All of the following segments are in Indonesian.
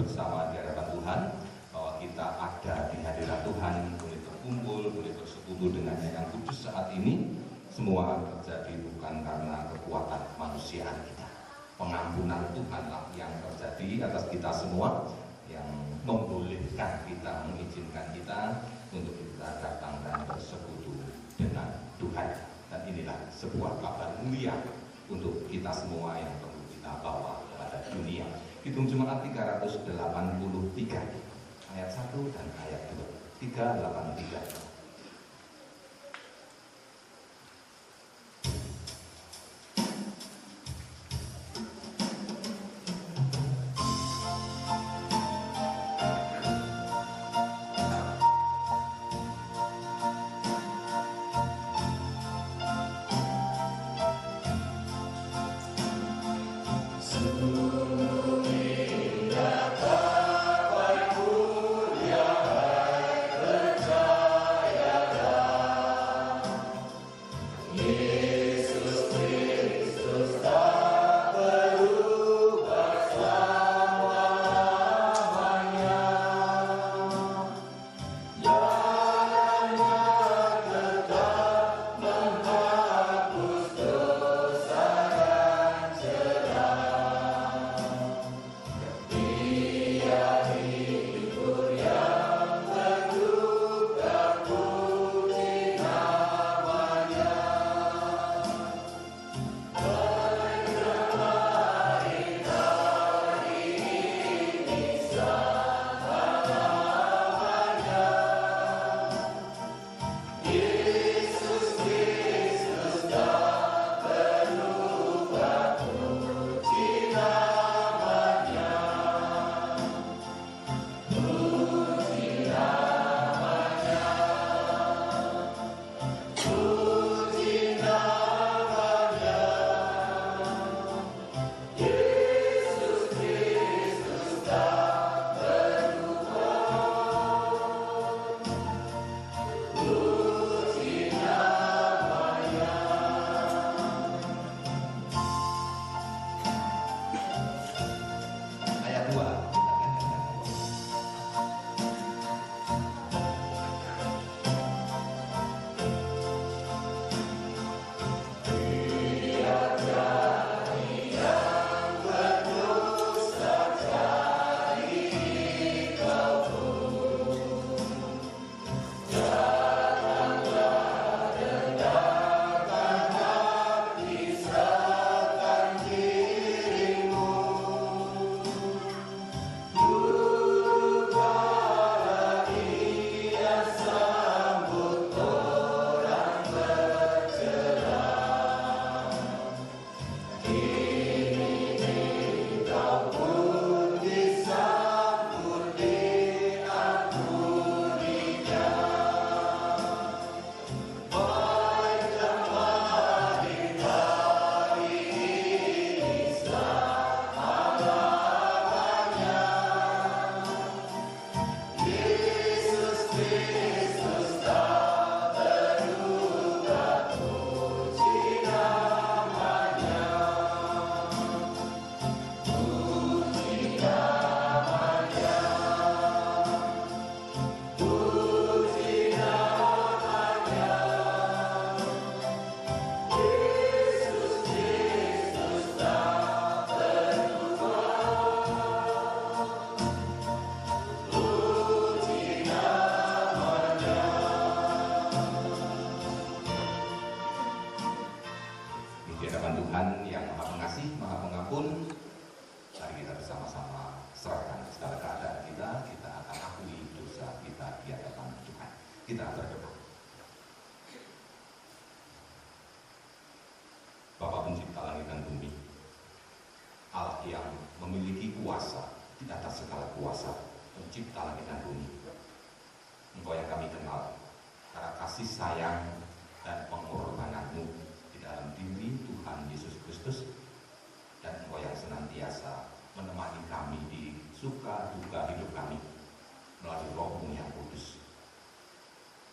bersama di hadapan Tuhan, bahwa kita ada di hadirat Tuhan, boleh berkumpul, boleh bersekutu dengan Yang Kudus saat ini, semua terjadi bukan karena kekuatan manusia kita. Pengampunan Tuhanlah yang terjadi atas kita semua, yang membolehkan kita, mengizinkan kita untuk kita datang dan bersekutu dengan Tuhan. Dan inilah sebuah kabar mulia untuk kita semua yang perlu kita bawa kepada dunia. Hitung Jemaat 383 ayat 1 dan ayat 2. 383.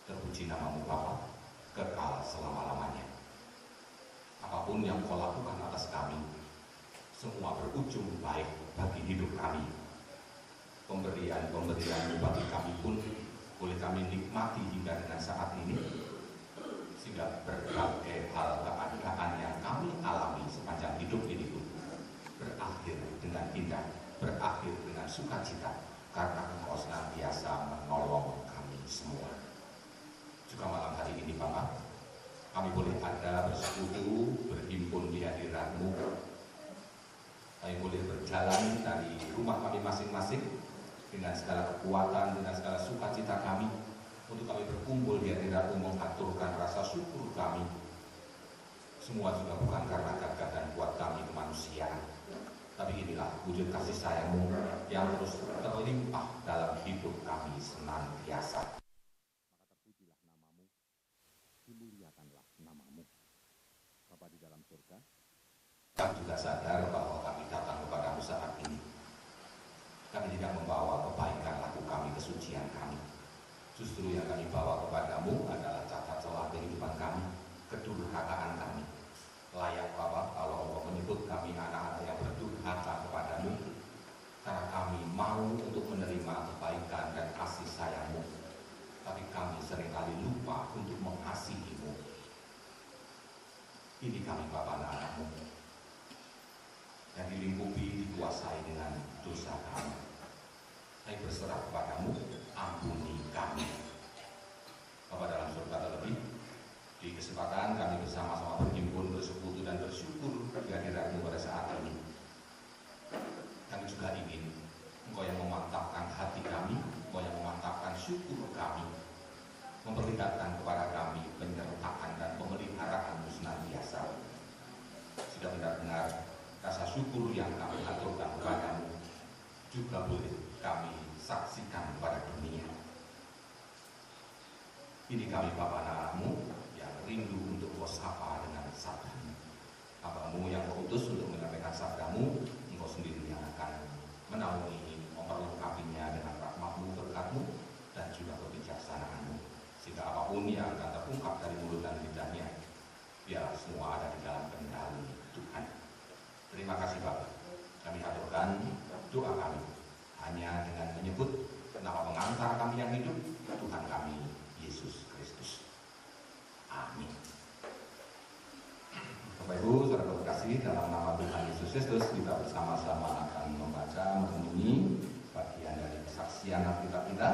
Terpuji namamu Bapa, kekal selama-lamanya. Apapun yang Kau lakukan atas kami, semua berujung baik bagi hidup kami. pemberian-pemberian bagi kami pun boleh kami nikmati hingga dengan saat ini, sehingga berbagai hal keadaan yang kami alami sepanjang hidup ini pun berakhir dengan indah, berakhir dengan sukacita, karena Engkau senantiasa menolong kami semua. Juga malam hari ini Bapak, kami boleh ada bersekutu, berhimpun di hadirat-Mu. Kami boleh berjalan dari rumah kami masing-masing dengan segala kekuatan, dengan segala sukacita kami, untuk kami berkumpul di hadirat-Mu mengaturkan rasa syukur kami. Semua juga bukan karena gagah dan kuat kami kemanusiaan, tapi inilah wujud kasih sayang-Mu yang terus terlimpah dalam hidup kami senantiasa. Maka terpujilah nama-Mu, dimuliakanlah nama-Mu. Bapa di dalam surga, kami juga sadar bahwa kami datang kepada-Mu saat ini. Kami tidak membawa kebaikan laku kami, kesucian kami. Justru yang kami bawa kepada-Mu adalah cacat celah kehidupan kami, kedurhakaan kami. Layak Bapa kalau Engkau menyebut kami anak-anak yang berdurhaka kepada-Mu, karena kami mau untuk menerima kebaikan dan kasih sayang-Mu, tapi kami seringkali lupa untuk mengasihi-Mu. Ini kami Bapa anak-anak-Mu yang dilingkupi, dikuasai dengan dosa kami. Kami berserah kepada-Mu, ampuni kami. Bapa dalam surga terlebih, di kesempatan kami bersama-sama berhimpun, bersekutu dan bersyukur di hadirat-Mu pada saat ini. Kami juga ingin Engkau yang memantapkan hati kami, Engkau yang memantapkan syukur kami, memperlihatkan kepada kami penyertaan dan pemeliharaan-Mu senantiasa. Sudah benar-benar rasa syukur yang kami aturkan kepada-Mu juga boleh kami saksikan kepada dunia. Ini kami Bapa anak-Mu yang rindu untuk Engkau sapa dengan sabda-Mu. Hamba-Mu yang Kau utus untuk menyampaikan sabda-Mu, Engkau sendiri yang akan menaungi, memperlengkapinya dengan rahmat-Mu, berkat-Mu, dan juga kebijaksanaan-Mu. Sehingga apapun yang akan terungkap dari mulut dan lidahnya, biarlah semua ada di dalam kendali Tuhan. Terima kasih Bapak. Kami haturkan doa kami hanya dengan menyebut nama pengantar kami yang hidup, Tuhan kami Yesus Kristus. Amin. Bapak Ibu, saudara terkasih, dalam nama Tuhan Yesus Kristus kita bersama-sama akan membaca, merenungi bagian dari kesaksian Alkitab kita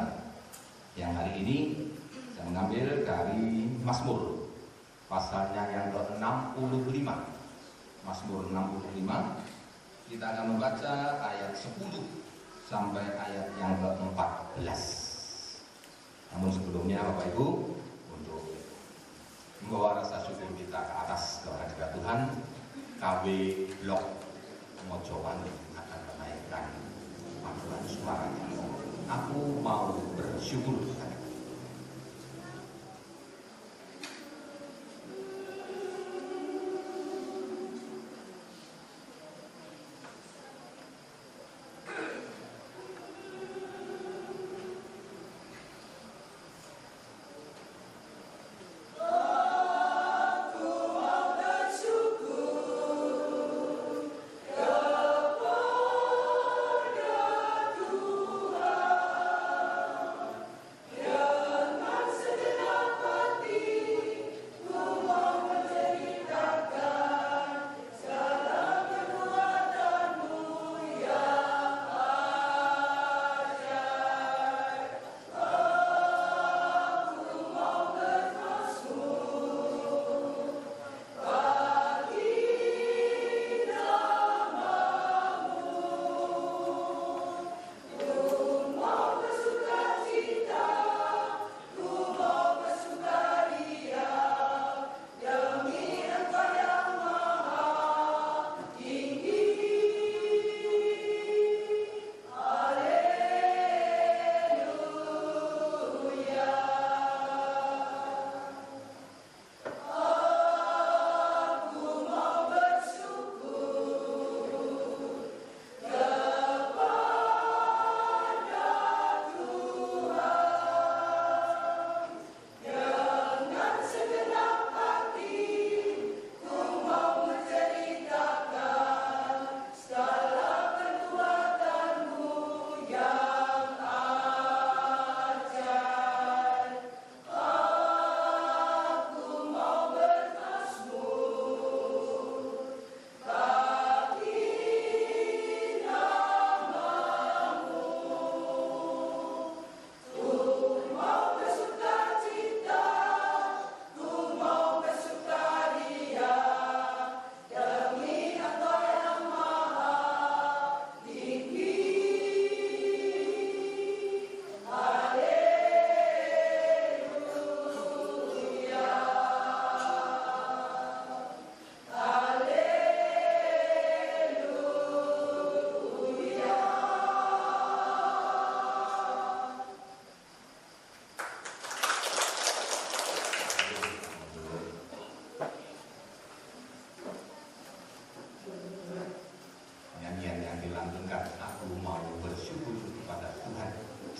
yang hari ini saya mengambil dari Mazmur pasalnya yang ke-65. Mazmur 65, kita akan membaca ayat 10 sampai ayat yang ke-14. Namun sebelumnya Bapak Ibu, untuk membawa rasa syukur kita ke atas kehadirat Tuhan, KB Blok Mojowan akan menaikkan panggilan suaranya. Aku mau bersyukur kepada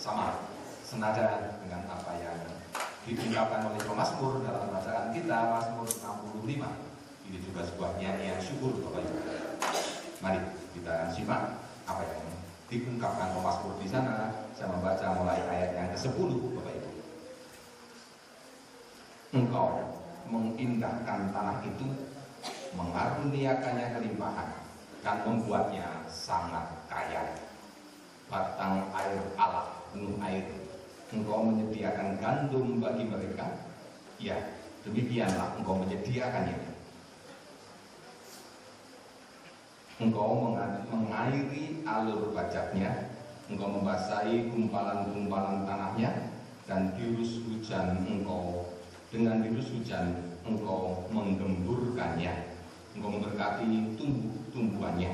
sama senada dengan apa yang diungkapkan oleh pemazmur dalam bacaan kita, Mazmur 65. Ini juga sebuah nyanyian syukur Bapak Ibu. Mari kita akan simak apa yang diungkapkan pemazmur di sana. Saya membaca mulai ayat yang ke-10 Bapak Ibu. Engkau mengindahkan tanah itu, mengaruniakannya kelimpahan, dan membuatnya sangat kaya. Batang air Allah penuh air. Engkau menyediakan gandum bagi mereka. Ya, demikianlah engkau menyediakannya. Engkau mengairi alur bajaknya. Engkau membasahi gumpalan-gumpalan tanahnya, dan dengan dirus hujan engkau menggemburkannya. Engkau memberkati tumbuh-tumbuhannya.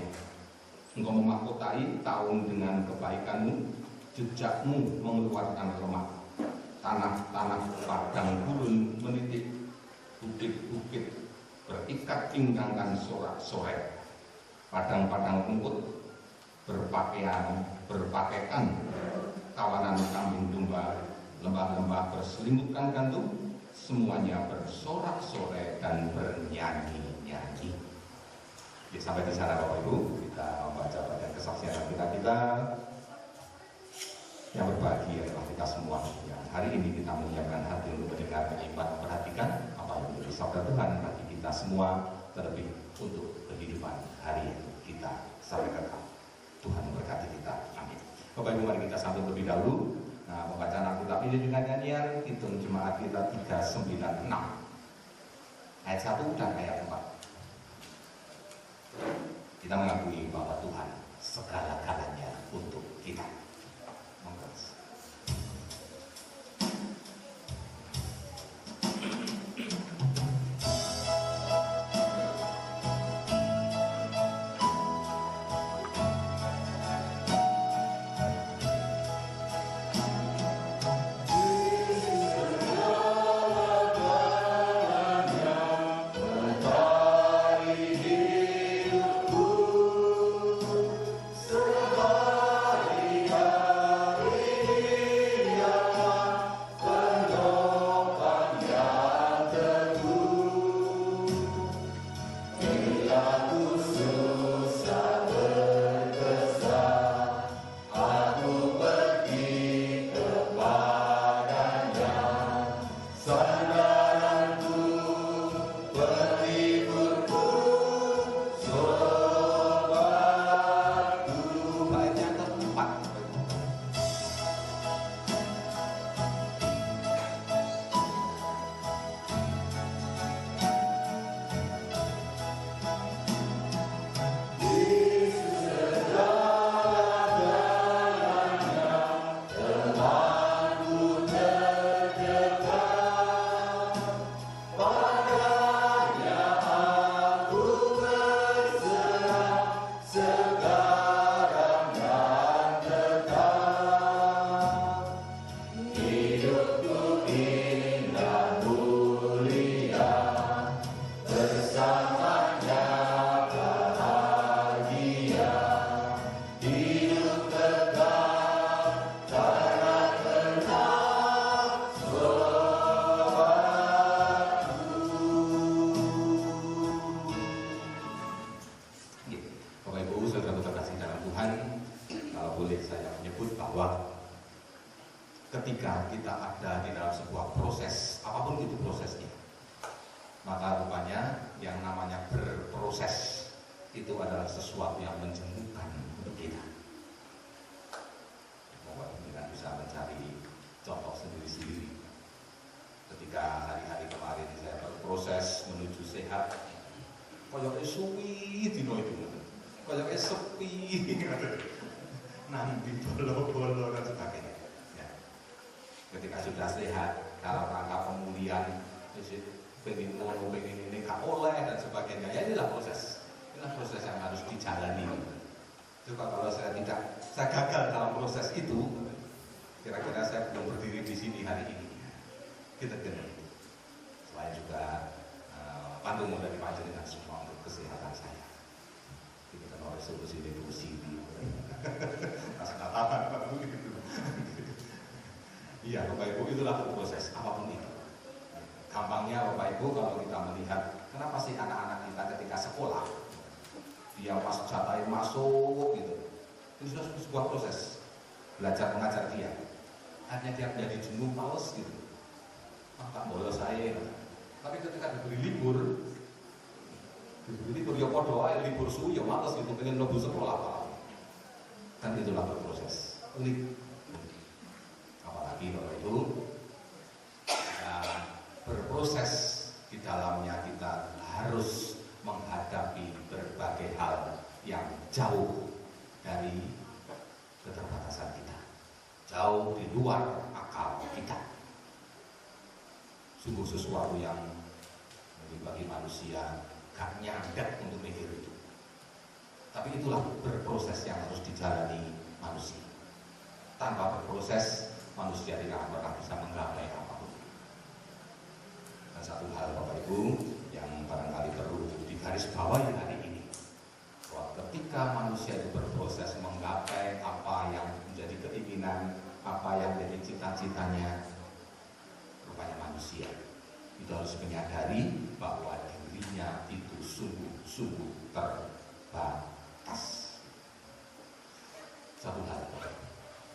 Engkau memahkotai tahun dengan kebaikanmu. Jejakmu mengeluarkan lemak. Tanah-tanah padang gurun menitik. Bukit-bukit berikat pinggangkan sorak-sorai. Padang-padang rumput berpakaian kawanan kambing domba. Lembah-lembah berselimutkan gandum. Semuanya bersorak-sorai dan bernyanyi-nyanyi. Ya, sampai di sana Bapak Ibu, kita membaca bagian kesaksian kita yang berbahagia adalah kita semua yang hari ini kita menyiapkan hati untuk mendengar, menyimak, memperhatikan apa yang menjadi sabda Tuhan bagi kita semua, terlebih untuk kehidupan hari kita sampai kekal. Tuhan memberkati kita, amin. Bapak Ibu, mari kita sambut lebih dahulu pembacaan Alkitab ini dengan nyanyian Hitung Jemaat kita 396 ayat 1 dan ayat 4. Kita mengakui bahwa Tuhan segala-galanya untuk kita. Ketika kita ada di dalam sebuah proses, apapun itu prosesnya, maka rupanya yang namanya berproses itu adalah sesuatu yang menjemukan untuk kita. Bapak kita bisa mencari contoh sendiri-sendiri. Ketika hari-hari kemarin saya berproses menuju sehat, koyoknya suwi dino itu, koyoknya sepi, nanti bolo-bolo dan sebagainya. Ketika sudah sehat, dalam rangka pemulihan, pengen ngono, pengen ini, gak oleh dan sebagainya. Ya inilah proses yang harus dijalani. Coba kalau saya gagal dalam proses itu, kira-kira saya belum berdiri di sini hari ini. Kita kenal. Selain juga Pandung dari panjenengan semua untuk kesehatan saya. Kita kan resolusi di sini. Pas natapan begitu. Ya Bapak Ibu, itulah proses apapun itu. Gampangnya Bapak Ibu kalau kita melihat kenapa sih anak-anak kita ketika sekolah dia pas jatahin masuk gitu, ini sudah sebuah proses belajar mengajar dia. Akhirnya dia menjadi jenuh, males gitu, tak bolos saya. Tapi ketika diberi libur ya podo aja, libur suwi ya males gitu, pengen lebih sekolah apa. Kan itulah berproses unik. Apalagi Bapak Ibu ya, berproses di dalamnya kita harus menghadapi berbagai hal yang jauh dari keterbatasan kita, jauh di luar akal kita. Sungguh sesuatu yang bagi manusia gak nyadar untuk mikir itu. Tapi itulah berproses yang harus dijalani manusia. Tanpa berproses, manusia tidak akan pernah bisa menggapai apapun. Dan satu hal Bapak Ibu yang barangkali perlu digarisbawahi hari ini, bahwa ketika manusia itu berproses menggapai apa yang menjadi keinginan, apa yang menjadi cita-citanya, rupanya manusia itu harus menyadari bahwa dirinya itu sungguh-sungguh terbatas. Satu hal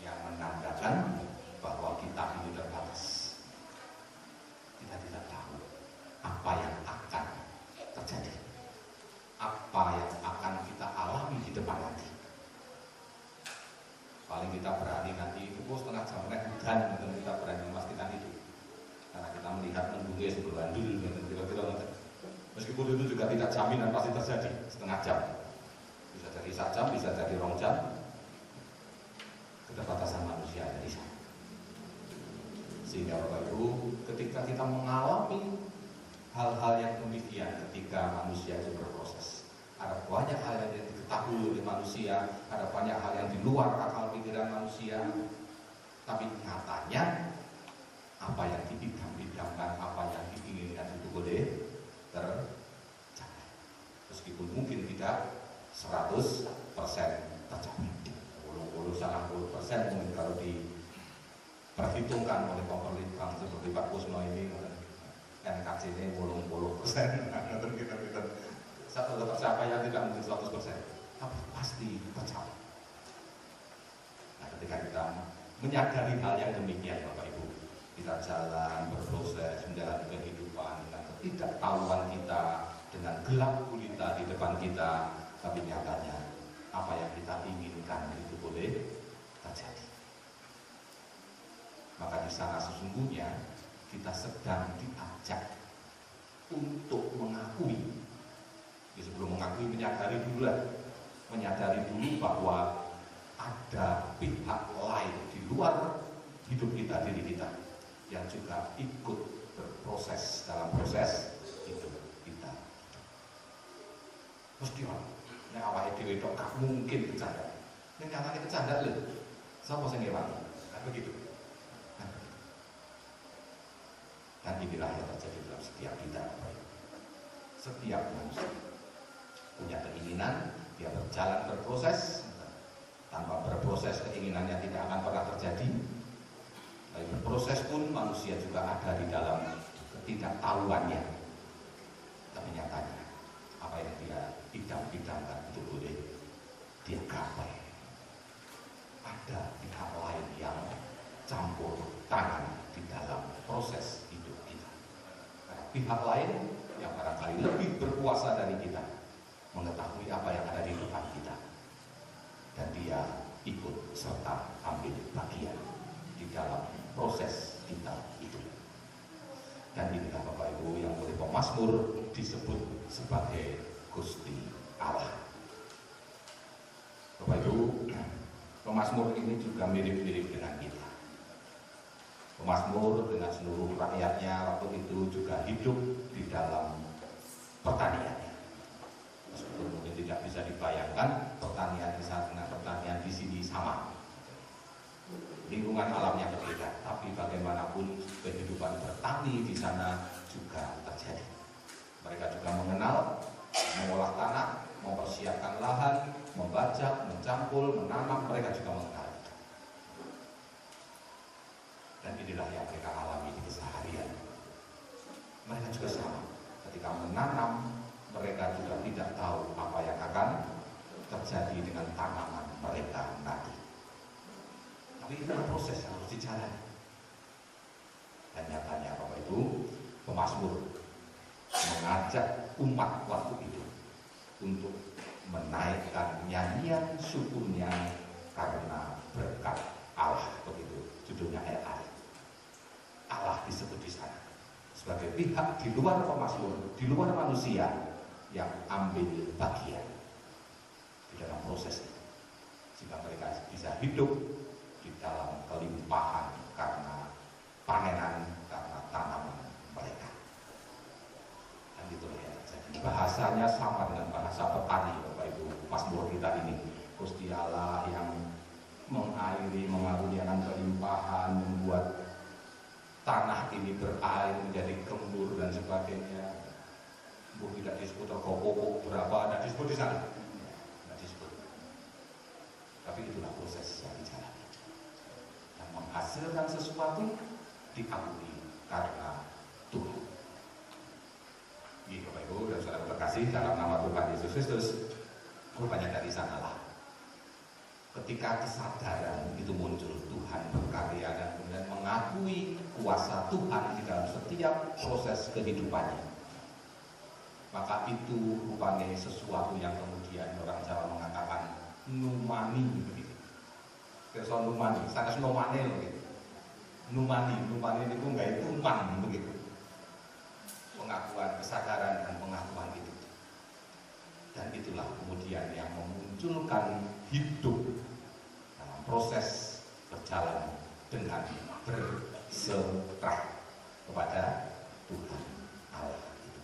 yang menandakan bahwa kita ini terbatas. Kita tidak tahu apa yang akan terjadi, apa yang akan kita alami di depan nanti. Paling kita berani nanti pukul setengah jam hujan, mungkin kita berani memastikan itu. Karena kita melihat mendungnya sebulan dulu, kira-kira meskipun itu juga tidak jaminan pasti terjadi setengah jam. Bisa jadi 1 jam, bisa jadi 2 jam. Keterbatasan manusia dari sana. Sehingga Bapak Ibu, ketika kita mengalami hal-hal yang demikian, ketika manusia itu berproses, ada banyak hal yang diketahui oleh manusia, ada banyak hal yang di luar akal pikiran manusia, tapi nyatanya apa yang dibidam-bidamkan, apa yang diinginkan itu boleh tercapai. Meskipun mungkin tidak 100% tercapai. 80% mungkin kalau diperhitungkan oleh pemerintah seperti Pak Kusno ini, NKC ini 80%. Kita satu tercapai yang tidak mungkin 100%, tapi pasti tercapai. Nah, ketika kita menyadari hal yang demikian Bapak Ibu, kita jalan berproses menjalani kehidupan dengan ketidaktahuan kita, dengan gelap gulita di depan kita, tapi nyatanya apa yang kita inginkan itu boleh terjadi. Maka di sana sesungguhnya kita sedang diajak untuk mengakui. Sebelum mengakui, menyadari dulu lah, menyadari dulu bahwa ada pihak lain di luar hidup kita, diri kita, yang juga ikut berproses dalam proses hidup kita. Mesti ini awalnya dewe tok gak mungkin bercanda. Ini nyatanya bercanda loh. Siapa sing ngewangi? Kan begitu. Dan inilah yang terjadi dalam setiap kita. Setiap manusia punya keinginan, dia berjalan berproses. Tanpa berproses keinginannya tidak akan pernah terjadi. Tapi berproses pun manusia juga ada di dalam ketidaktahuannya. Tapi nyatanya apa yang dia bidang-bidangkan itu boleh dia gapai. Ada pihak lain yang campur tangan di dalam proses hidup kita. Ada pihak lain yang barangkali lebih berkuasa dari kita, mengetahui apa yang ada di depan kita, dan dia ikut serta ambil bagian di dalam proses kita itu. Dan inilah Bapak Ibu yang oleh pemazmur disebut sebagai Gusti Allah. Bapak Ibu, pemazmur ini juga mirip-mirip dengan kita. Pemazmur dengan seluruh rakyatnya waktu itu juga hidup di dalam pertaniannya. Meskipun mungkin tidak bisa dibayangkan pertanian di sana dengan pertanian di sini sama. Lingkungan alamnya berbeda, tapi bagaimanapun kehidupan bertani di sana juga terjadi. Mereka juga mengenal, mengolah tanah, mempersiapkan lahan, membajak, mencampur, menanam, mereka juga mengenal. Dan inilah yang mereka alami di keseharian. Mereka juga sama, ketika menanam, mereka juga tidak tahu apa yang akan terjadi dengan tanaman mereka nanti. Tapi itu proses yang harus dijalani. Dan nyatanya Bapak Ibu, pemazmur mengajak umat waktu itu untuk menaikkan nyanyian syukurnya karena berkat Allah. Begitu judulnya ayat. Allah disebut di sana sebagai pihak di luar pemazmur, di luar manusia yang ambil bagian di dalam proses itu, sehingga mereka bisa hidup di dalam kelimpahan karena panenan, karena tanaman mereka. Dan itulah yang terjadi. Bahasanya sama dengan bahasa petani, Bapak Ibu. Mazmur kita ini, Gusti Allah yang mengairi, mengaruniakan kelimpahan, membuat tanah ini berair menjadi gembur dan sebagainya. Bu tidak disebut pokok berapa, tidak disebut di sana, tidak disebut. Tapi itulah proses yang dijalani. Yang menghasilkan sesuatu diakui karena Tuhan. Bapak Ibu dan saudara terkasih, dalam nama Tuhan Yesus Kristus, rupanya dari sanalah ketika kesadaran itu muncul, Tuhan berkarya dan kemudian mengakui kuasa Tuhan di dalam setiap proses kehidupannya. Maka itu rupanya sesuatu yang kemudian orang Jawa mengatakan numani begitu. Kerso numani, sanes numane begitu. Numani itu enggak itu man begitu. Pengakuan, kesadaran dan pengakuan itu. Dan itulah kemudian yang memunculkan hidup dalam proses berjalan dengan berserah kepada Tuhan Allah itu.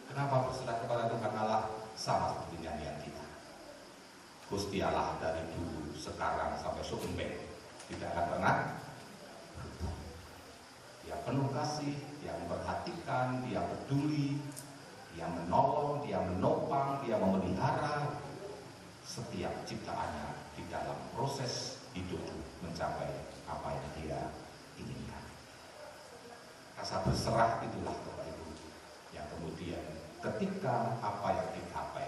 Kenapa berserah kepada Tuhan Allah? Sama seperti nyanyian kita. Gusti Allah dari dulu, sekarang sampai sumber tidak akan pernah berubah. Dia penuh kasih, dia memperhatikan, dia peduli, dia menolong, dia menopang, dia memelihara setiap ciptaannya di dalam proses hidup mencapai apa yang dia inginkan. Rasa berserah itulah Bapak Ibu yang kemudian ketika apa yang dicapai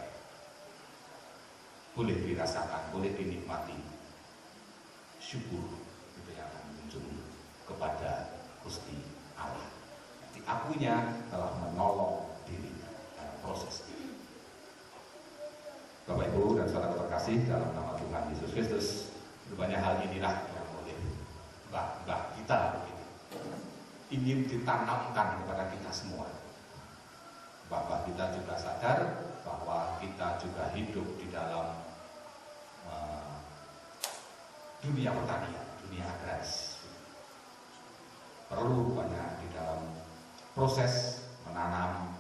boleh dirasakan, boleh dinikmati, syukur itu yang akan muncul kepada Gusti Allah. Diakuinya telah menolong dirinya dalam proses ini. Bapak Ibu dan saudara terkasih, dalam nama Tuhan Yesus Kristus, banyak hal inilah yang boleh mbah kita begitu ingin ditanamkan kepada kita semua. Bapak kita juga sadar bahwa kita juga hidup di dalam dunia pertanian, dunia agraris. Perlu banyak di dalam proses menanam,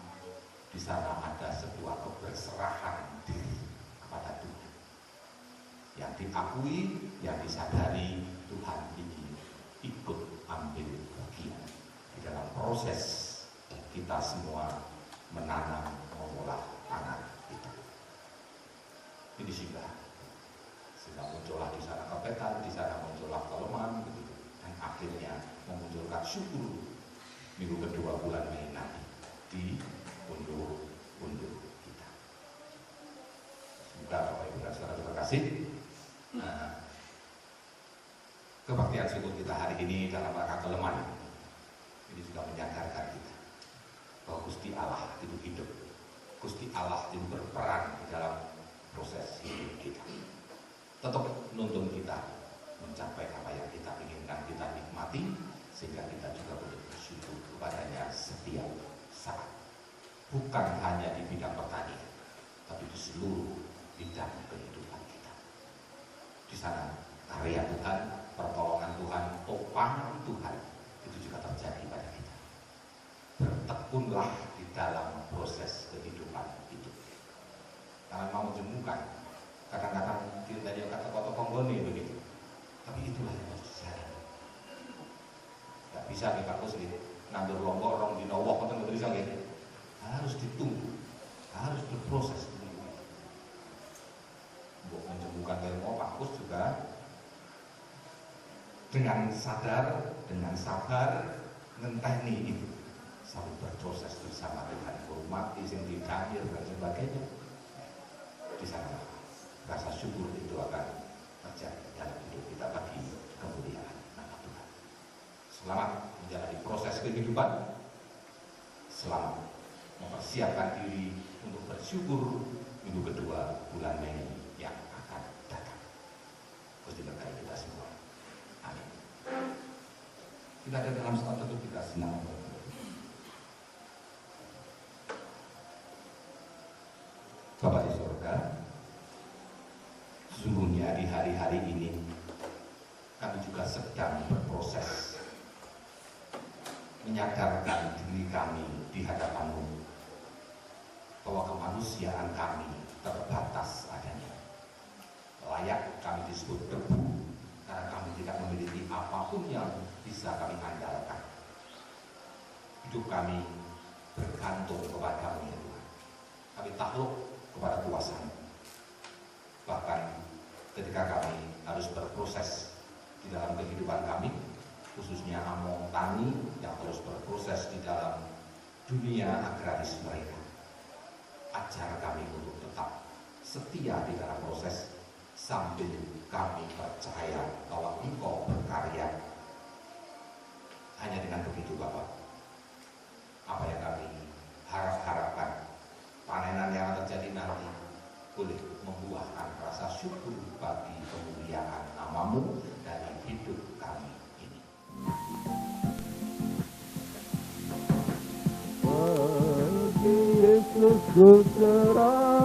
di sana ada sebuah keberserahan diri kepada Tuhan yang diakui, yang disadari Tuhan ingin ikut ambil bagian di dalam proses kita semua menanam, mengolah tanah itu. Ini sehingga muncullah di sana kepetan, di sana muncullah kelemahan begitu, dan akhirnya memunculkan syukur minggu kedua bulan Mei nanti di undur kita. Semoga Bapak Ibu dan saudara terkasih, kebaktian syukur kita hari ini dalam rangka kelemahan ini juga menyadarkan kita bahwa Gusti Allah itu hidup, Gusti Allah itu berperan di dalam proses hidup kita, tetap menuntun kita mencapai apa yang kita inginkan, kita nikmati, sehingga kita juga boleh bersyukur kepadanya setiap saat, bukan hanya di bidang pertanian, tapi di seluruh bidang kehidupan kita. Di sana karya Tuhan, pertolongan Tuhan, topangan Tuhan itu juga terjadi pada kita. Bertekunlah di dalam proses kehidupan itu. Jangan mau jemukan. Kadang-kadang kita dia kata kota konggoni begitu. Tapi itulah yang harus dijalani. Gak bisa nih kampus nih nandur lombok orang di nawok atau nggak bisa gitu. Harus ditunggu, harus berproses dulu. Untuk menjemukan ilmu kampus juga dengan sadar, dengan sabar, ngenteni itu sampai berproses bersama dengan hormati, yang dihadir dan sebagainya. Di sana rasa syukur itu akan terjadi dalam hidup kita bagi kemuliaan nama Tuhan. Selamat menjalani proses kehidupan, selamat mempersiapkan diri untuk bersyukur minggu kedua bulan Mei yang akan datang. Gusti berkati kita semua. Amin. Kita ada dalam saat teduh kita senang. Bapa di surga, sesungguhnya di hari-hari ini kami juga sedang berproses menyadarkan diri kami di hadapan-Mu bahwa kemanusiaan kami terbatas adanya. Layak kami disebut debu karena kami tidak memiliki apapun yang bisa kami andalkan. Hidup kami bergantung kepada-Mu ya Tuhan. Kami takluk kepada kuasa-Mu. Bahkan ketika kami harus berproses di dalam kehidupan kami, khususnya among tani yang terus berproses di dalam dunia agraris mereka, ajar kami untuk tetap setia di dalam proses sambil kami percaya bahwa Engkau berkarya. Hanya dengan begitu Bapak, apa yang kami harapkan, panenan yang terjadi nanti boleh membuahkan rasa syukur bagi kemuliaan nama-Mu dalam hidup kami ini. Yesus ku serahkan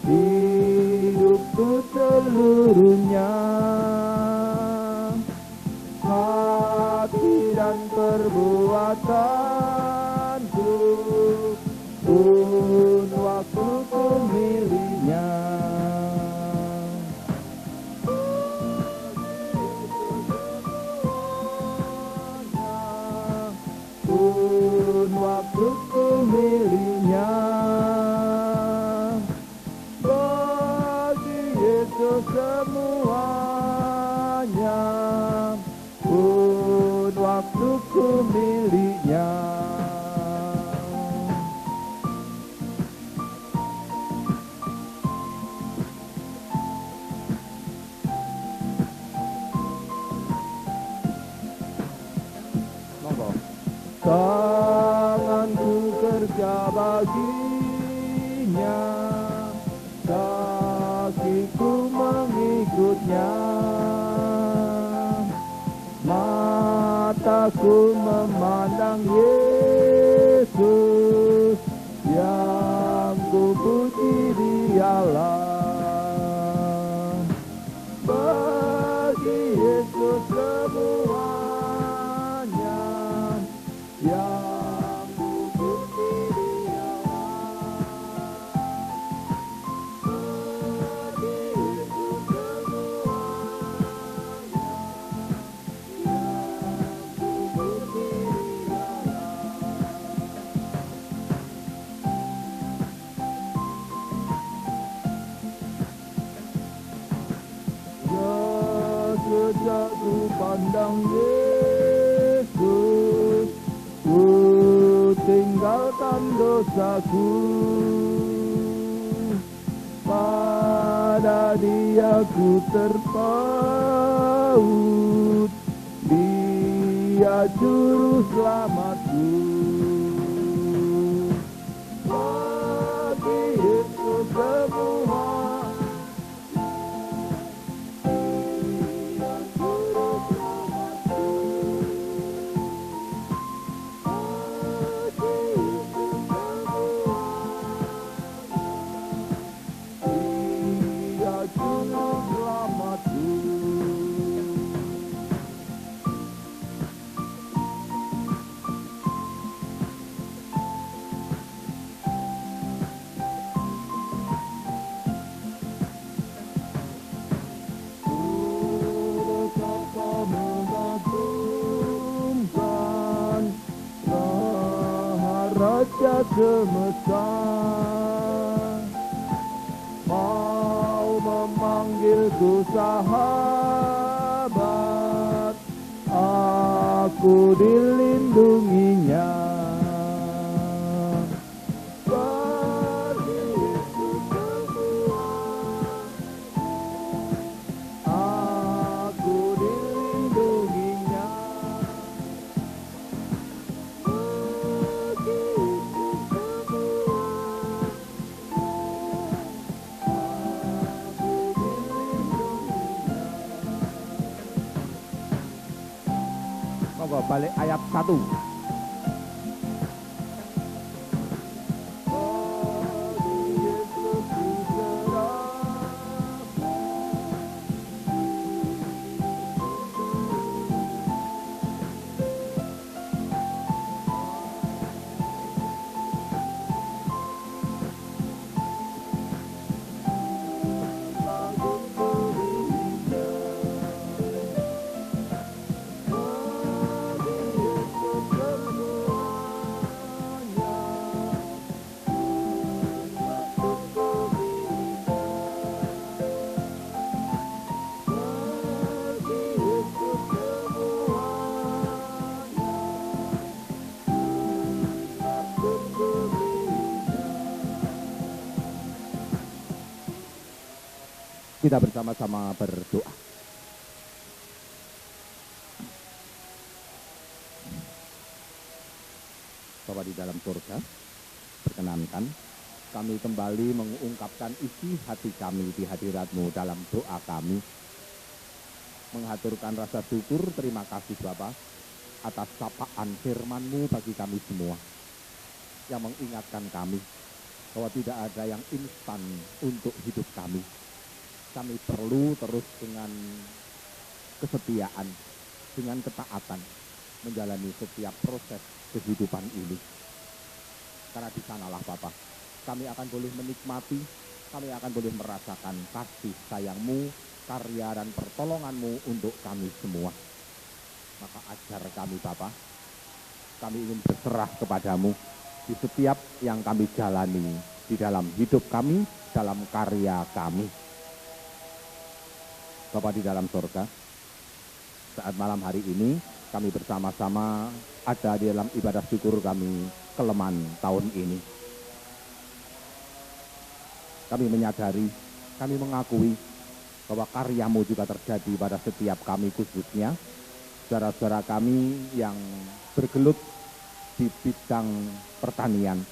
hidupku seluruhnya, hati dan perbuatanku pun waktuku miliknya. Waktuku miliknya, bagi Yesus semuanya, pun waktuku miliknya. Tanganku kerja baginya, kakiku mengikutnya, mataku memandang Yesus, yang ku puji Dialah. Bagi Yesus semuanya, yang ku puji Dialah. Bagi Yesus semuanya, yang ku puji Dialah. Ya sejak ku pandang Yesus, ku tinggalkan dosaku, pada Dia ku terpaut, Dia juru selamatku. Bagi Yesus semua, Dia juru selamatku. Bagi Yesus semua, Dia juru selamatku. Betapa mengagumkan Raja semesta, mau memanggilku sahaya, aku dilindunginya. Bagi Yesus semua, aku dilindunginya. Bagi Yesus semua, aku dilindunginya. Monggo balik ayat 1. Kita bersama-sama berdoa. Bapa di dalam surga, perkenankan kami kembali mengungkapkan isi hati kami di hadirat-Mu dalam doa kami. Mengaturkan rasa syukur, terima kasih Bapa atas sapaan firman-Mu bagi kami semua. Yang mengingatkan kami bahwa tidak ada yang instan untuk hidup kami. Kami perlu terus dengan kesetiaan, dengan ketaatan, menjalani setiap proses kehidupan ini. Karena di sanalah Bapa, kami akan boleh menikmati, kami akan boleh merasakan kasih sayang-Mu, karya dan pertolongan-Mu untuk kami semua. Maka ajar kami Bapa, kami ingin berserah kepadamu di setiap yang kami jalani, di dalam hidup kami, dalam karya kami. Bapa di dalam surga, saat malam hari ini kami bersama-sama ada di dalam ibadah syukur kami Keleman tahun ini. Kami menyadari, kami mengakui bahwa karya-Mu juga terjadi pada setiap kami, khususnya saudara-saudara kami yang bergelut di bidang pertanian,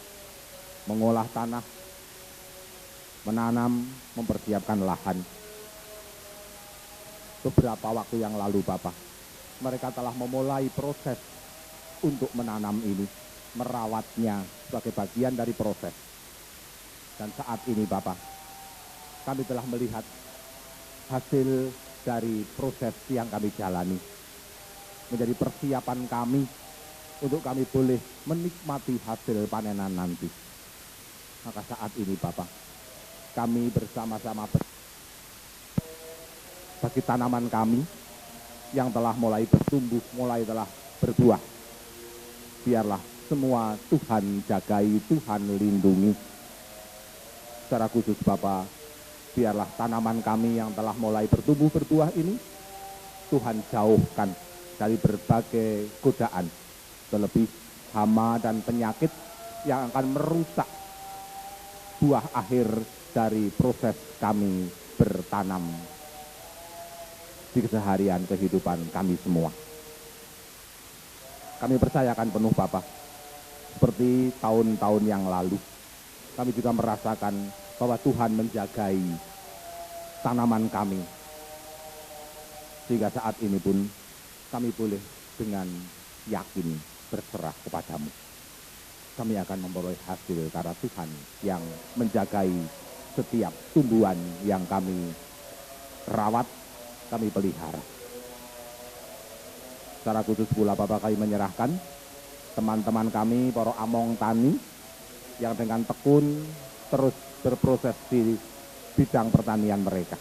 mengolah tanah, menanam, mempersiapkan lahan. Beberapa waktu yang lalu Bapak, mereka telah memulai proses untuk menanam ini, merawatnya sebagai bagian dari proses. Dan saat ini Bapak, kami telah melihat hasil dari proses yang kami jalani. Menjadi persiapan kami untuk kami boleh menikmati hasil panenan nanti. Maka saat ini Bapak, kami bersama-sama bagi tanaman kami yang telah mulai bertumbuh, mulai telah berbuah. Biarlah semua Tuhan jagai, Tuhan lindungi. Secara khusus Bapa, biarlah tanaman kami yang telah mulai bertumbuh berbuah ini, Tuhan jauhkan dari berbagai godaan, terlebih hama dan penyakit yang akan merusak buah akhir dari proses kami bertanam di keseharian kehidupan kami semua. Kami percayakan penuh Bapak, seperti tahun-tahun yang lalu, kami juga merasakan bahwa Tuhan menjagai tanaman kami. Sehingga saat ini pun kami boleh dengan yakin berserah kepadamu. Kami akan memperoleh hasil karena Tuhan yang menjagai setiap tumbuhan yang kami rawat, kami pelihara. Secara khusus pula Bapak, kami menyerahkan teman-teman kami, para among tani yang dengan tekun terus berproses di bidang pertanian mereka.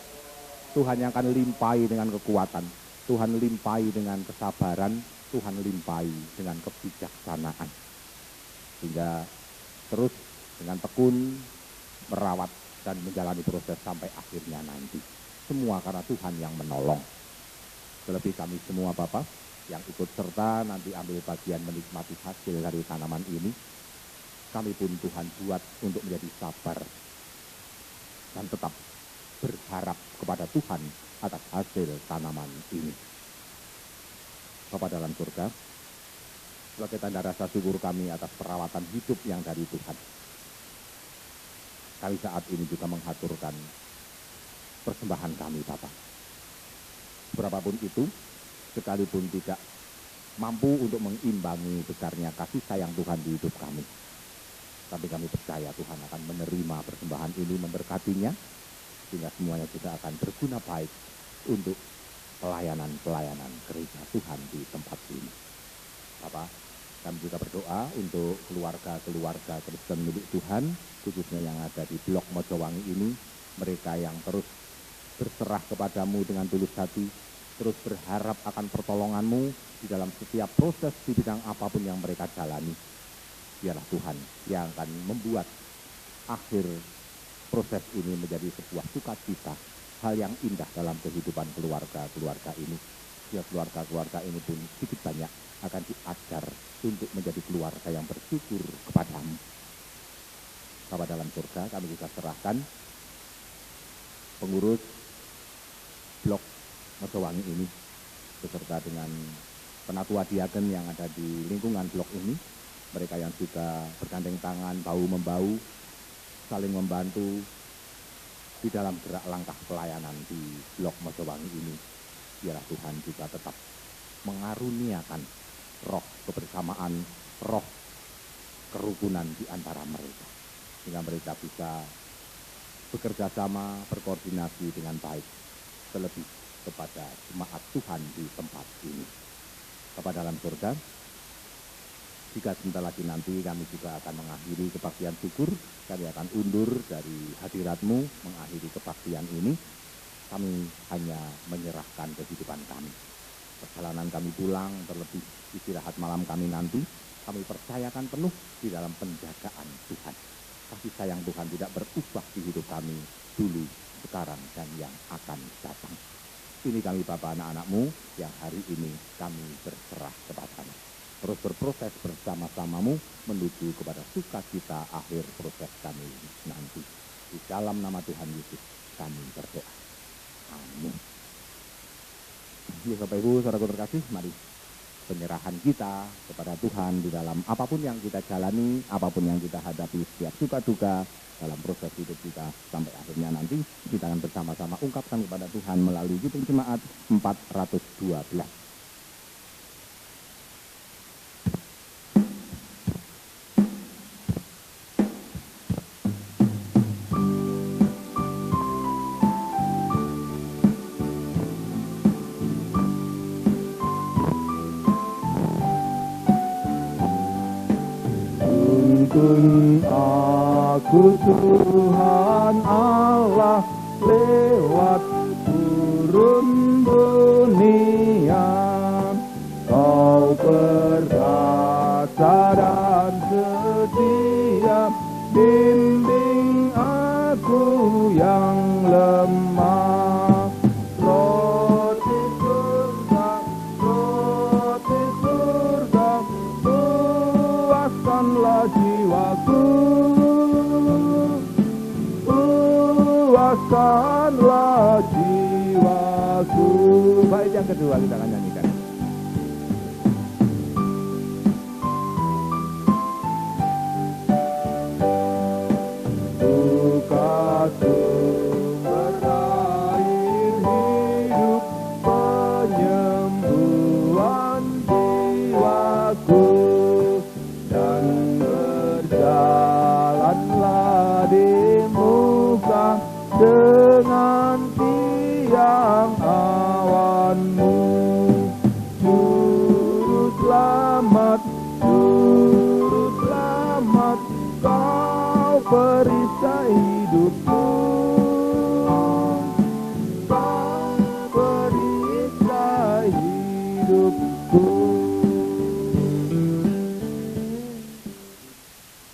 Tuhan yang akan limpahi dengan kekuatan, Tuhan limpahi dengan kesabaran, Tuhan limpahi dengan kebijaksanaan. Sehingga terus dengan tekun merawat dan menjalani proses sampai akhirnya nanti. Semua karena Tuhan yang menolong. Terlebih kami semua Bapak, yang ikut serta nanti ambil bagian menikmati hasil dari tanaman ini. Kami pun Tuhan buat untuk menjadi sabar dan tetap berharap kepada Tuhan atas hasil tanaman ini. Bapa dalam surga, sebagai tanda rasa syukur kami atas perawatan hidup yang dari Tuhan, kami saat ini juga menghaturkan persembahan kami, Bapa. Berapapun itu, sekalipun tidak mampu untuk mengimbangi besarnya kasih sayang Tuhan di hidup kami, tapi kami percaya Tuhan akan menerima persembahan ini, memberkatinya, sehingga semuanya juga akan berguna baik untuk pelayanan-pelayanan gereja Tuhan di tempat ini. Bapak, kami juga berdoa untuk keluarga-keluarga Kristen milik Tuhan, khususnya yang ada di Blok Mojowangi ini, mereka yang terus berserah kepadamu dengan tulus hati, terus berharap akan pertolonganmu di dalam setiap proses di bidang apapun yang mereka jalani. Biarlah Tuhan yang akan membuat akhir proses ini menjadi sebuah sukacita, hal yang indah dalam kehidupan keluarga-keluarga ini. Biar keluarga-keluarga ini pun sedikit banyak akan diajar untuk menjadi keluarga yang bersyukur kepadamu. Bapa dalam surga, kami juga serahkan pengurus Blok Mojowangi ini beserta dengan penatua diaken yang ada di lingkungan blok ini, mereka yang juga bergandeng tangan, bahu-membahu, saling membantu di dalam gerak langkah pelayanan di Blok Mojowangi ini. Biarlah Tuhan juga tetap mengaruniakan roh kebersamaan, roh kerukunan di antara mereka, sehingga mereka bisa bekerja sama, berkoordinasi dengan baik, terlebih kepada jemaat Tuhan di tempat ini. Bapa dalam surga, jika sebentar lagi nanti kami juga akan mengakhiri kebaktian syukur, kami akan undur dari hadirat-Mu, mengakhiri kebaktian ini, kami hanya menyerahkan kehidupan kami. Perjalanan kami pulang, terlebih istirahat malam kami nanti, kami percayakan penuh di dalam penjagaan Tuhan. Kasih sayang Tuhan tidak berubah di hidup kami dulu, sekarang, dan yang akan datang. Ini kami Bapa anak-anak-Mu yang hari ini kami berserah kepada-Mu. Terus berproses bersama-samamu menuju kepada sukacita akhir proses kami nanti. Di dalam nama Tuhan Yesus kami berdoa. Amin. Ya, Bapak Ibu, saudaraku terkasih, mari penyerahan kita kepada Tuhan di dalam apapun yang kita jalani, apapun yang kita hadapi, setiap suka-duka dalam proses hidup kita sampai akhirnya nanti, kita akan bersama-sama ungkapkan kepada Tuhan melalui judul jemaat 412. Tuntun aku Tuhan Allah lewat turun dunia, Kau perkasa dan setia, bimbing aku yang lemah. Roti surga, puaskanlah jiwaku, puaskanlah jiwaku. Baik, yang kedua kita akan nyanyikan. Buka sumber air hidup, penyembuhan jiwaku, dan berjalanlah di muka dengan tiang awanmu. Juru selamat, Kau perisai hidupku, Kau perisai hidupku.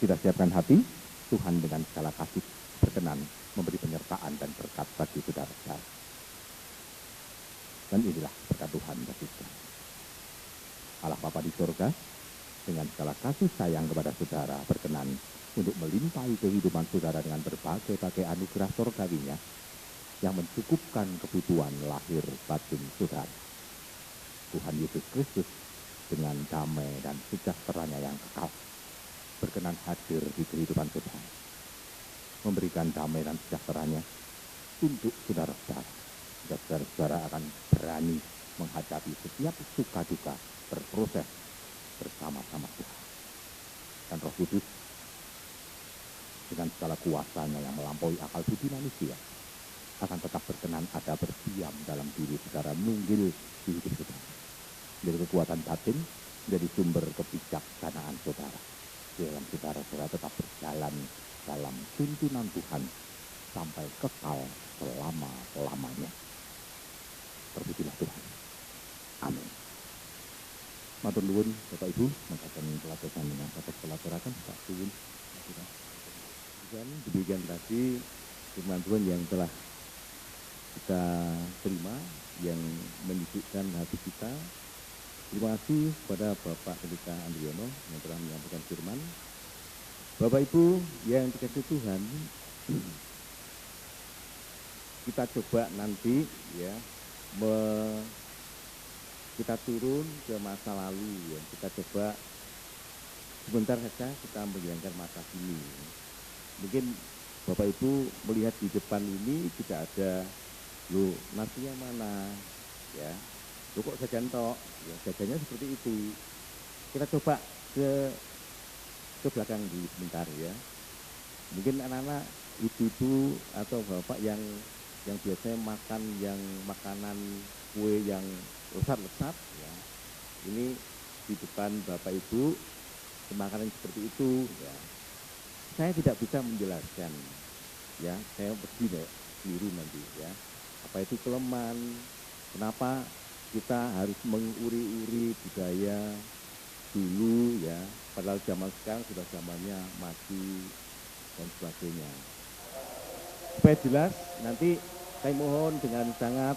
Kita siapkan hati, Tuhan dengan segala kasih berkenan memberi penyertaan dan berkat bagi saudara-saudara. Dan inilah berkat Tuhan bagi kita. Allah Bapa di surga dengan segala kasih sayang kepada saudara berkenan untuk melimpahi kehidupan saudara dengan berbagai-bagai anugerah surgawinya yang mencukupkan kebutuhan lahir batin saudara. Tuhan Yesus Kristus dengan damai dan sejahteranya yang kekal berkenan hadir di kehidupan saudara, memberikan damai dan sejahteranya untuk saudara-saudara, sehingga saudara-saudara akan berani menghadapi setiap suka duka berproses bersama-sama Tuhan. Dan Roh Kudus dengan segala kuasanya yang melampaui akal budi manusia akan tetap berkenan ada berdiam dalam diri saudara, nunggil di hidup saudara, menjadi kekuatan batin, menjadi sumber kebijaksanaan saudara. Di dalam saudara-saudara tetap berjalan dalam tuntunan Tuhan sampai kekal selama-lamanya. Terpujilah Tuhan. Amin. Matur nuwun Bapak Ibu, mengatakan pelaksanaan dengan atas pelaksanaan Pak Tuwun. Demikian tadi firman Tuhan yang telah kita terima, yang menyejukkan hati kita. Terima kasih kepada Bapak Pendeta Andriono yang telah menyampaikan firman. Bapak Ibu yang dikasihi Tuhan, kita coba nanti ya kita turun ke masa lalu ya. Kita coba sebentar saja kita menghilangkan masa kini. Mungkin Bapak Ibu melihat di depan ini tidak ada, loh nasinya mana ya, loh kok jajan tok ya, jajannya seperti itu. Kita coba ke belakang dulu sebentar ya. Mungkin anak-anak ibu-ibu atau bapak yang biasanya makan yang makanan kue yang lesat-lesat ya, ini di depan Bapak Ibu makanan seperti itu ya. Saya tidak bisa menjelaskan ya, saya pergi keliru nanti ya. Apa itu keleman, kenapa kita harus menguri-uri budaya dulu ya, padahal zaman sekarang sudah zamannya maju dan sebagainya. Supaya jelas, nanti saya mohon dengan sangat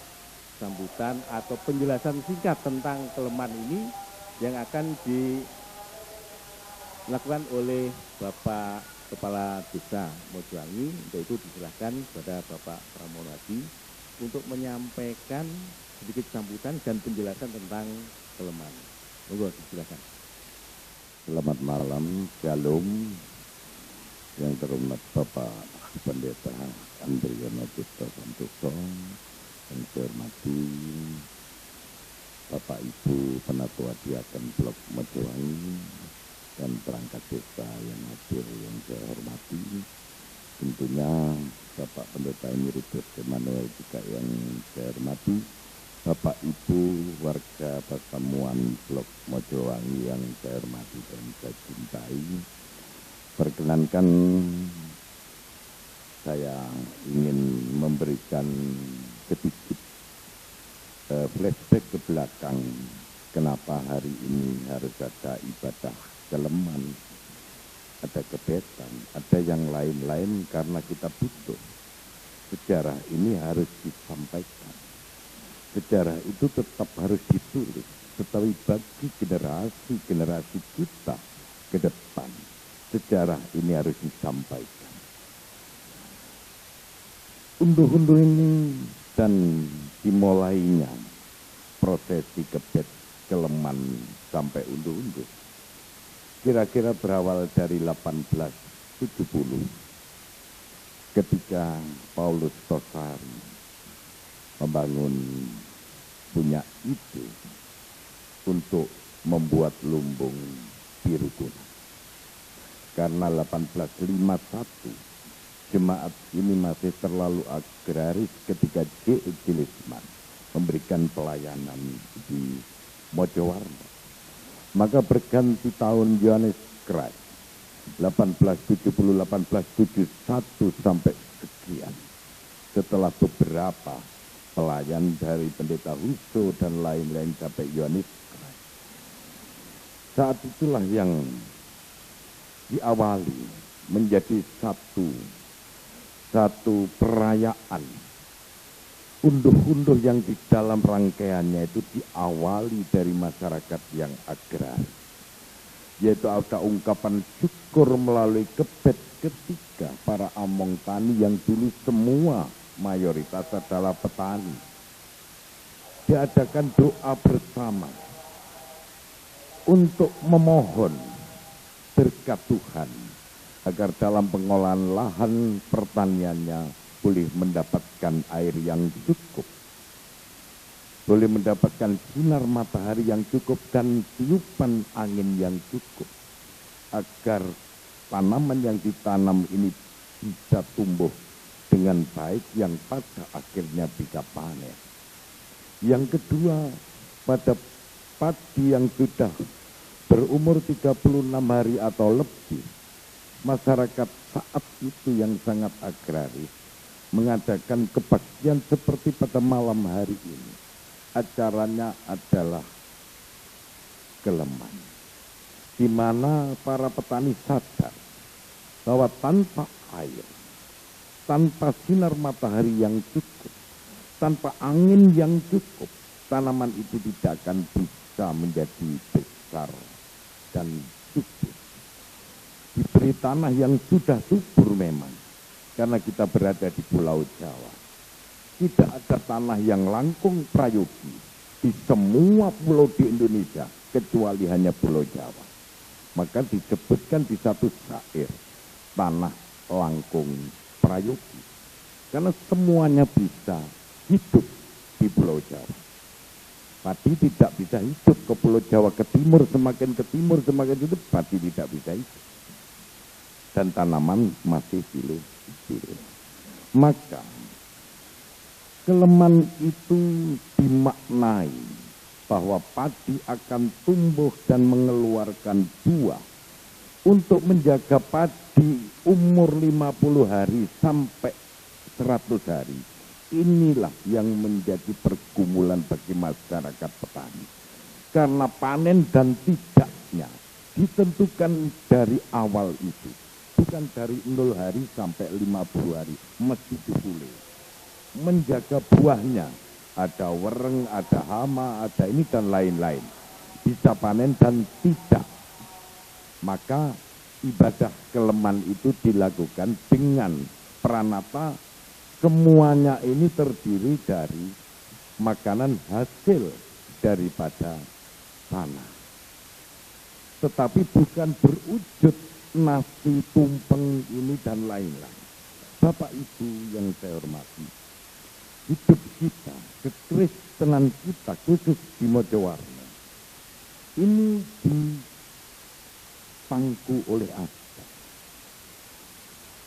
sambutan atau penjelasan singkat tentang keleman ini yang akan dilakukan oleh Bapak Kepala Desa Mojowangi. Untuk itu diserahkan kepada Bapak Pramono Hadi untuk menyampaikan sedikit sambutan dan penjelasan tentang keleman. Monggo silakan. Selamat malam, Shalom. Yang terhormat Bapak Pendeta Andriono Cipto Santoso, yang saya hormati Bapak Ibu Penatua Diaken Blok Mojowangi dan perangkat desa yang hadir yang saya hormati. Tentunya Bapak Pendeta Emeritus Emmanuel juga yang saya hormati. Bapak Ibu warga Pasamuan Blok Mojowangi yang saya hormati dan saya cintai. Perkenankan saya ingin memberikan sedikit flashback ke belakang. Kenapa hari ini harus ada ibadah keleman, ada kebetan, ada yang lain-lain, karena kita butuh. Sejarah ini harus disampaikan. Sejarah itu tetap harus ditulis, tetapi bagi generasi kita ke depan, sejarah ini harus disampaikan. Unduh-unduh ini dan dimulainya prosesi kebet keleman sampai unduh-unduh kira-kira berawal dari 1870 ketika Paulus Tosari punya ide untuk membuat lumbung biru tuna. Karena 1851 jemaat ini masih terlalu agraris ketika J. Gilisman memberikan pelayanan di Mojowarno. Maka berganti tahun Yohanes Christ 1870-1871 sampai sekian. Setelah beberapa pelayan dari Pendeta Huso dan lain-lain sampai Yohanes Christ. Saat itulah yang diawali menjadi satu perayaan unduh-unduh yang di dalam rangkaiannya itu diawali dari masyarakat yang agraris, yaitu ada ungkapan syukur melalui kebet ketiga para among tani yang dulu semua mayoritas adalah petani. Diadakan doa bersama untuk memohon berkat Tuhan agar dalam pengolahan lahan pertaniannya boleh mendapatkan air yang cukup, boleh mendapatkan sinar matahari yang cukup dan tiupan angin yang cukup, agar tanaman yang ditanam ini bisa tumbuh dengan baik yang pada akhirnya bisa panen. Yang kedua, pada padi yang sudah berumur 36 hari atau lebih, masyarakat saat itu yang sangat agraris mengadakan kebaktian seperti pada malam hari ini. Acaranya adalah Keleman, di mana para petani sadar bahwa tanpa air, tanpa sinar matahari yang cukup, tanpa angin yang cukup, tanaman itu tidak akan bisa menjadi besar dan subur. Diberi tanah yang sudah subur memang, karena kita berada di Pulau Jawa. Tidak ada tanah yang langkung prayogi di semua pulau di Indonesia, kecuali hanya Pulau Jawa. Maka disebutkan di satu syair, tanah langkung prayogi. Karena semuanya bisa hidup di Pulau Jawa. Padi tidak bisa hidup ke Pulau Jawa, ke timur semakin hidup, padi tidak bisa hidup. Dan tanaman masih silih. Maka Keleman itu dimaknai bahwa padi akan tumbuh dan mengeluarkan buah untuk menjaga padi umur 50 hari sampai 100 hari. Inilah yang menjadi pergumulan bagi masyarakat petani. Karena panen dan tidaknya ditentukan dari awal itu. Bukan dari 0 hari sampai 50 hari, mesti dipulih. Menjaga buahnya, ada wereng, ada hama, ada ini dan lain-lain. Bisa panen dan tidak. Maka ibadah Keleman itu dilakukan dengan pranata semuanya ini terdiri dari makanan hasil daripada tanah. Tetapi bukan berwujud nasi tumpeng ini dan lain-lain. Bapak Ibu yang saya hormati, hidup kita, kekristenan kita, khusus di Mojowarno, ini dipangku oleh adat.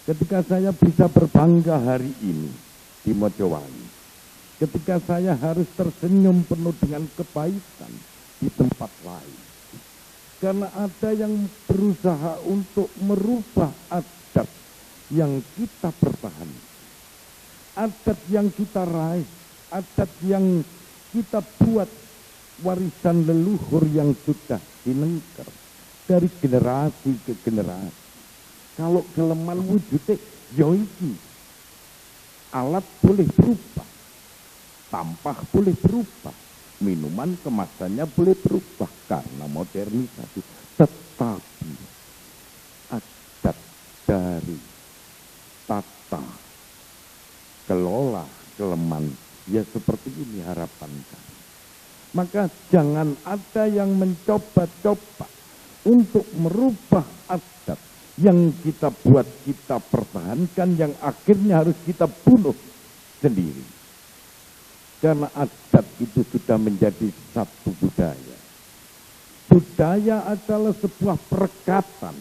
Ketika saya bisa berbangga hari ini di Mojowarno, ketika saya harus tersenyum penuh dengan kebaikan di tempat lain, karena ada yang berusaha untuk merubah adat yang kita pertahankan, adat yang kita raih, adat yang kita buat warisan leluhur yang sudah dinengker dari generasi ke generasi. Kalau Keleman wujudnya yoiki, alat boleh berubah, tampah boleh berubah, minuman kemasannya boleh berubah karena modernisasi, tetapi adat dari tata kelola Keleman ya seperti ini harapan kami. Maka jangan ada yang mencoba-coba untuk merubah adat yang kita buat, kita pertahankan, yang akhirnya harus kita bunuh sendiri. Karena adat itu sudah menjadi satu budaya. Budaya adalah sebuah perekatan,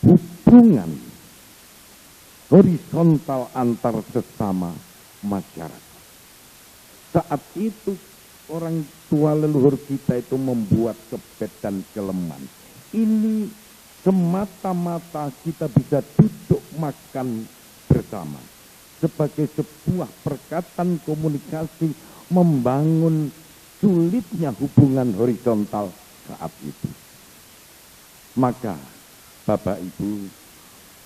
hubungan horizontal antar sesama masyarakat. Saat itu orang tua leluhur kita itu membuat kebet dan Keleman. Ini semata-mata kita bisa duduk makan bersama sebagai sebuah perekatan komunikasi membangun sulitnya hubungan horizontal saat itu. Maka Bapak Ibu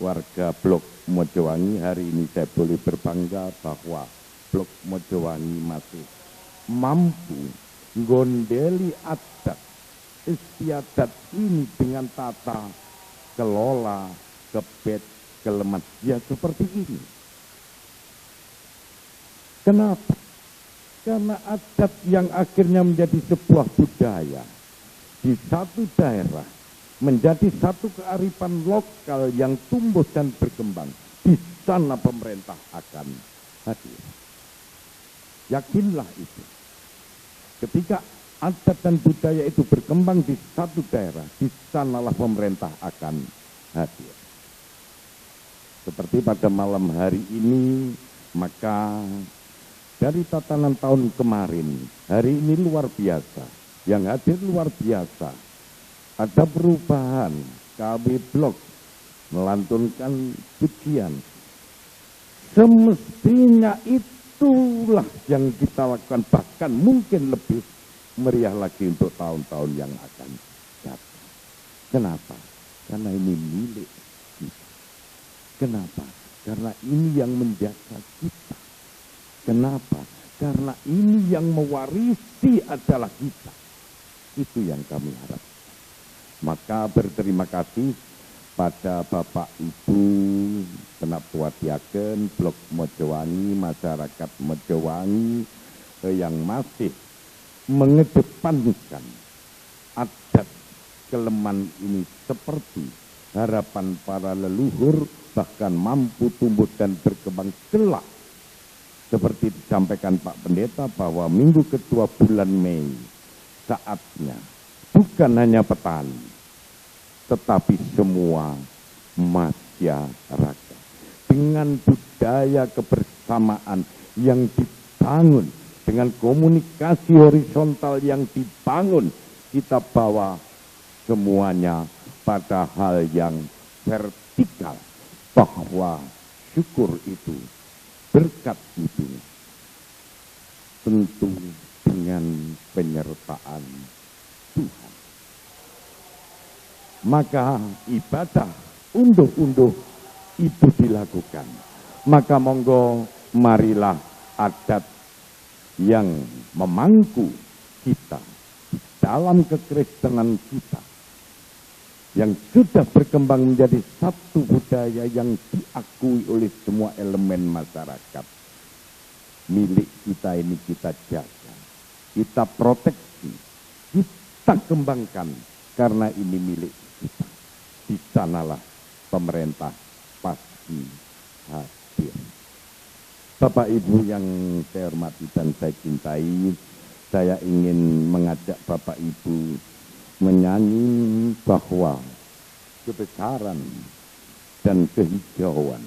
warga Blok Mojowangi, hari ini saya boleh berbangga bahwa Blok Mojowangi masih mampu gondeli adat istiadat ini dengan tata kelola, kebet, kelemat ya seperti ini. Kenapa? Karena adat yang akhirnya menjadi sebuah budaya di satu daerah, menjadi satu kearifan lokal yang tumbuh dan berkembang. Di sana pemerintah akan hadir. Yakinlah itu. Ketika adat dan budaya itu berkembang di satu daerah, di sanalah pemerintah akan hadir. Seperti pada malam hari ini, maka dari tatanan tahun kemarin, hari ini luar biasa. Yang hadir luar biasa. Ada perubahan, KB Blok melantunkan pujian. Semestinya itulah yang kita lakukan, bahkan mungkin lebih meriah lagi untuk tahun-tahun yang akan datang. Kenapa? Karena ini milik kita. Kenapa? Karena ini yang menjaga kita. Kenapa? Karena ini yang mewarisi adalah kita. Itu yang kami harap. Maka berterima kasih pada Bapak Ibu Penatua Diaken Blok Mojowangi, masyarakat Mojowangi yang masih mengedepankan adat Keleman ini seperti harapan para leluhur, bahkan mampu tumbuh dan berkembang kelak. Seperti disampaikan Pak Pendeta bahwa minggu kedua bulan Mei saatnya bukan hanya petani, tetapi semua masyarakat dengan budaya kebersamaan yang dibangun, dengan komunikasi horizontal yang dibangun, kita bawa semuanya pada hal yang vertikal, bahwa syukur itu, berkat itu, tentu dengan penyertaan Tuhan. Maka ibadah unduh-unduh itu dilakukan. Maka monggo marilah adat yang memangku kita dalam kekristenan kita, yang sudah berkembang menjadi satu budaya yang diakui oleh semua elemen masyarakat. Milik kita ini kita jaga, kita proteksi, kita kembangkan, karena ini milik kita. Di sanalah pemerintah pasti hadir. Bapak Ibu yang saya hormati dan saya cintai, saya ingin mengajak Bapak Ibu menyanyi bahwa kebesaran dan kehijauan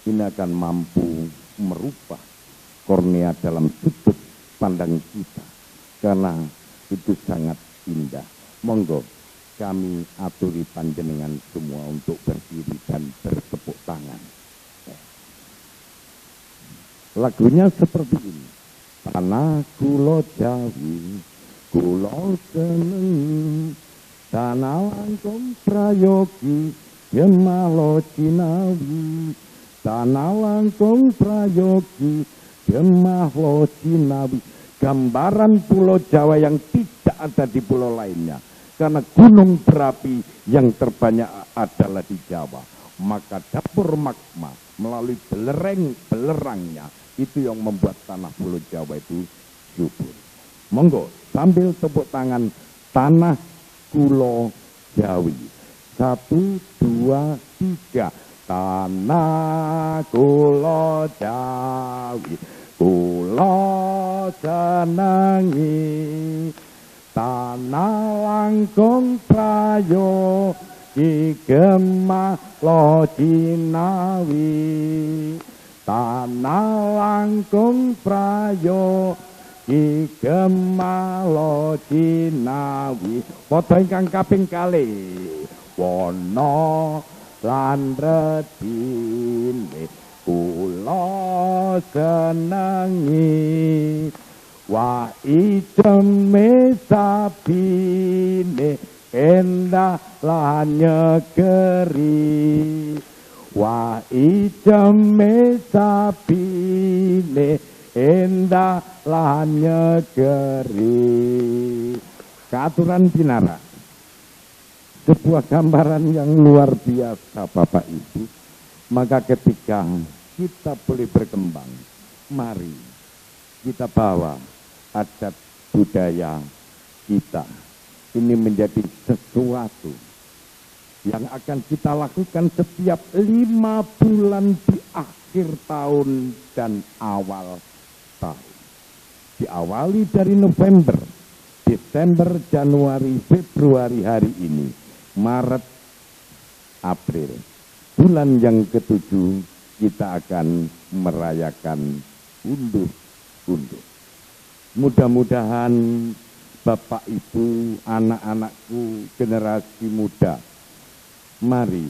ini akan mampu merubah kornea dalam sudut pandang kita, karena itu sangat indah. Monggo kami aturi panjenengan semua untuk berdiri dan bertepuk tangan. Lagunya seperti ini. Tanah kulo Jawi, kulo seneng, tanah langkung prayogi, gemalo Cinawi, tanah langkung prayogi, gemalo Cinawi. Gambaran pulau Jawa yang tidak ada di pulau lainnya. Karena gunung berapi yang terbanyak adalah di Jawa. Maka dapur magma melalui belerangnya itu yang membuat tanah pulau Jawa itu subur. Monggo sambil tepuk tangan, tanah kulo Jawi. 1, 2, 3. Tanah kulo Jawi, kulo senengi. Tanah langkung prayo ki gemah lo Cinawi. Tanah langkung prayo ki gemah lo Cinawi. Padha ingkang kaping kalih, wana lan redine kula senengi. Wa ijeme sabine endah lan nyegeri. Wa ijeme sabine Endahlah negeri. Keaturan binara, sebuah gambaran yang luar biasa Bapak Ibu. Maka ketika kita boleh berkembang, mari kita bawa adat budaya kita. Ini menjadi sesuatu yang akan kita lakukan setiap 5 bulan di akhir tahun dan awal tahun. Diawali dari November, Desember, Januari, Februari hari ini, Maret, April. Bulan yang ke-7 kita akan merayakan unduh-unduh. Mudah-mudahan Bapak Ibu, anak-anakku, generasi muda, mari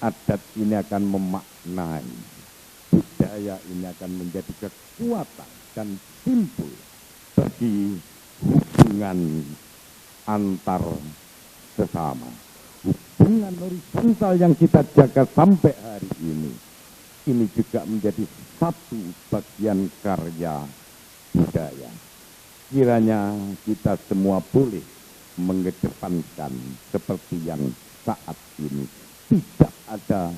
adat ini akan memaknai, budaya ini akan menjadi kekuatan dan simbol bagi hubungan antar sesama. Hubungan horizontal yang kita jaga sampai hari ini juga menjadi satu bagian karya budaya. Kiranya kita semua boleh mengedepankan seperti yang saat ini. Tidak ada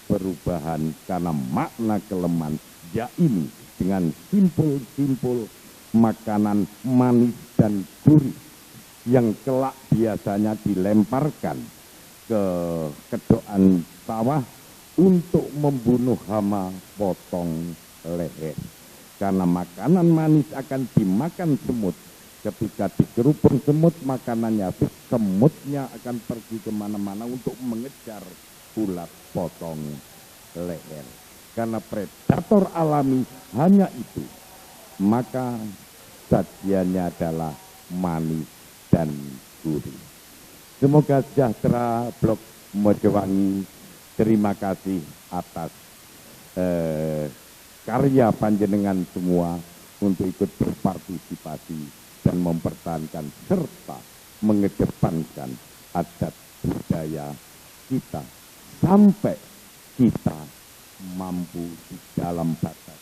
perubahan karena makna kelemahan, yaitu dengan simpul-simpul makanan manis dan gurih yang kelak biasanya dilemparkan ke kedoan sawah untuk membunuh hama potong leher. Karena makanan manis akan dimakan semut. Ketika dikerupun semut, makanannya habis, semutnya akan pergi kemana-mana untuk mengejar ulat potong leher. Karena predator alami hanya itu. Maka sajiannya adalah manis dan gurih. Semoga sejahtera Blok Mojowangi. Terima kasih atas karya panjenengan semua untuk ikut berpartisipasi dan mempertahankan serta mengedepankan adat budaya kita sampai kita mampu di dalam batas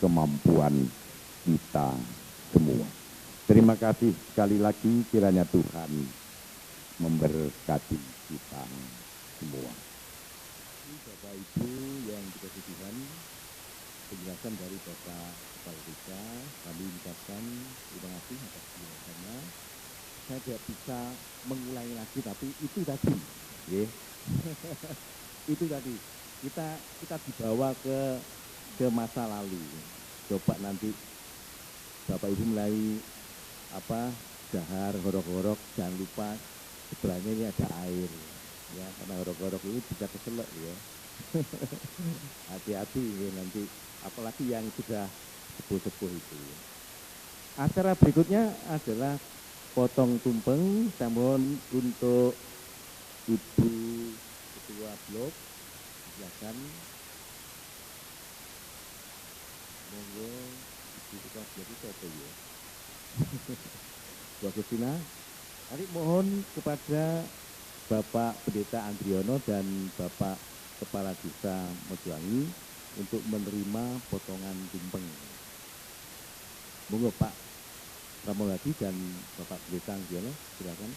kemampuan kita semua. Terima kasih sekali lagi, kiranya Tuhan memberkati kita semua. Bapak Ibu yang dikasihi Tuhan, penjelasan dari Bapak Kepala Desa, kami ucapkan terima kasih atas penjelasannya. Saya tidak bisa mengulangi lagi, tapi itu tadi, ya. Itu tadi kita dibawa ke masa lalu. Coba nanti Bapak Ibu mulai dahar, horok-horok, jangan lupa sebelahnya ini ada air, ya, karena horok-horok ini bisa keselak, ya. Hati-hati ya, nanti apalagi yang sudah sepuh-sepuh itu. Acara berikutnya adalah potong tumpeng. Namun untuk Ibu Ketua Blok, silakan. Monggo Ibu Ketua Blok itu apa ya? Bu Agustina, nanti mohon kepada Bapak Pendeta Andriono dan Bapak Kepala Desa Mojowangi untuk menerima potongan tumpeng. Monggo Pak Ramawati dan Bapak Pendeta Andriono, silakan.